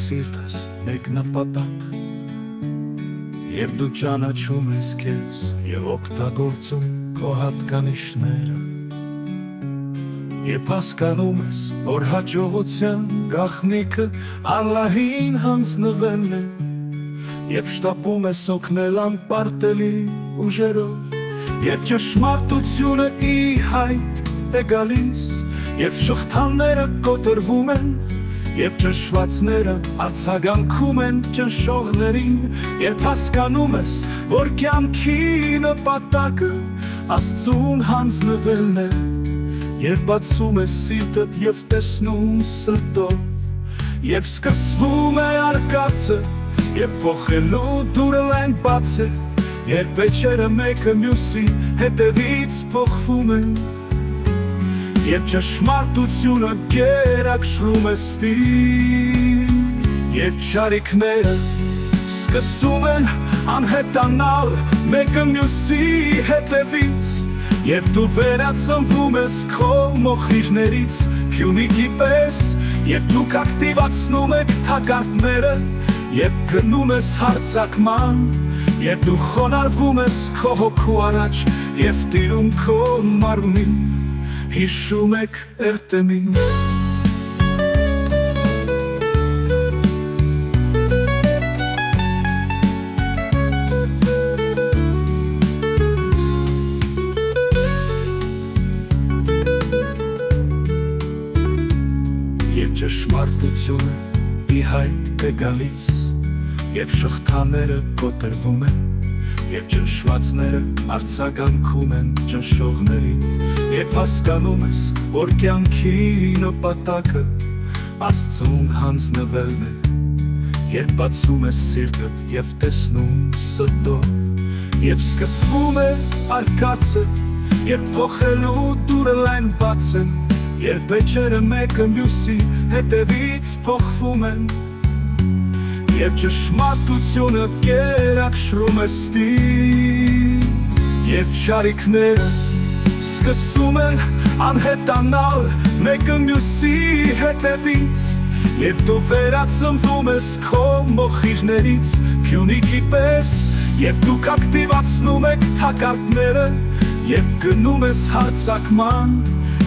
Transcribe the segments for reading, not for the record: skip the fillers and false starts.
սիրտս մեկ նպատակ, Երբ դու ճանաչում ես քեզ և օգտագործում քո հատկանիշները, Երբ հասկանում ես, որ հաջողության գաղտնիքը Ալլահին հանձնվելն է, Երբ շտապում ես օգնել անպարտելի ուժերով, Երբ ճշմարտությունը ի հայտ է գալիս, Երբ շղթաները կոտրվում են, Երբ ճնշվածները արձագանքում են ճնշողներին, Երբ հասկանում ես, որ կյանքի նպատակը Աստծուն հանձնվելն է, Երբ բացում ես սիրտդ և տեսնում սրտով, Երբ սկսվում է արկածը, Երբ փոխելու դուռը լայն բաց է, Երբ էջերը մեկը մյուսի հետևից փոխվում են, Երբ ճշմարտությունը գերակշռում է ստին, Երբ չարիքները սկսում են անհետանալ մեկը մյուսի հետևից, Երբ դու վերածնվում ես քո մոխիրներից փյունիկի պես, Երբ դուք ակտիվացնում եք թակարդները, Երբ գնում ես հարձակման, Երբ դու խոնարհվում ես քո հոգու առաջ և տիրում քո մարմնին, Հիշում եք Արտեմին, Եվ ճշմարտությունը ի հայտ է գալիս, Եվ շղթաները կոտրվում են, Եվ ճնշվածները արձագանքում են ճնշողներին, Երբ հասկանում ես, որ կյանքի նպատակը Աստծուն հանձնվելն է, Երբ բացում ես սիրտդ և տեսնում սրտով, Երբ սկսվում է արկածը, Երբ փոխելու դուռը լայն բաց է, Երբ էջերը մեկը մյուսի հետևից փոխվում են, Երբ ճշմարտությունը գերակշռում է ստին, Երբ չարիքները սկսում են անհետանալ մեկը մյուսի հետևից, Երբ դու վերածնվում ես քո մոխիրներից փյունիկի պես, Երբ դուք ակտիվացնում եք թակարդները, Երբ գնում ես հարձակման,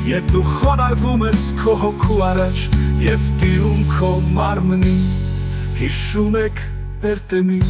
Երբ դու խոնարհվում ես քո հոգու առաջ և տիրում քո մարմնին, Հիշում եք Արտեմին,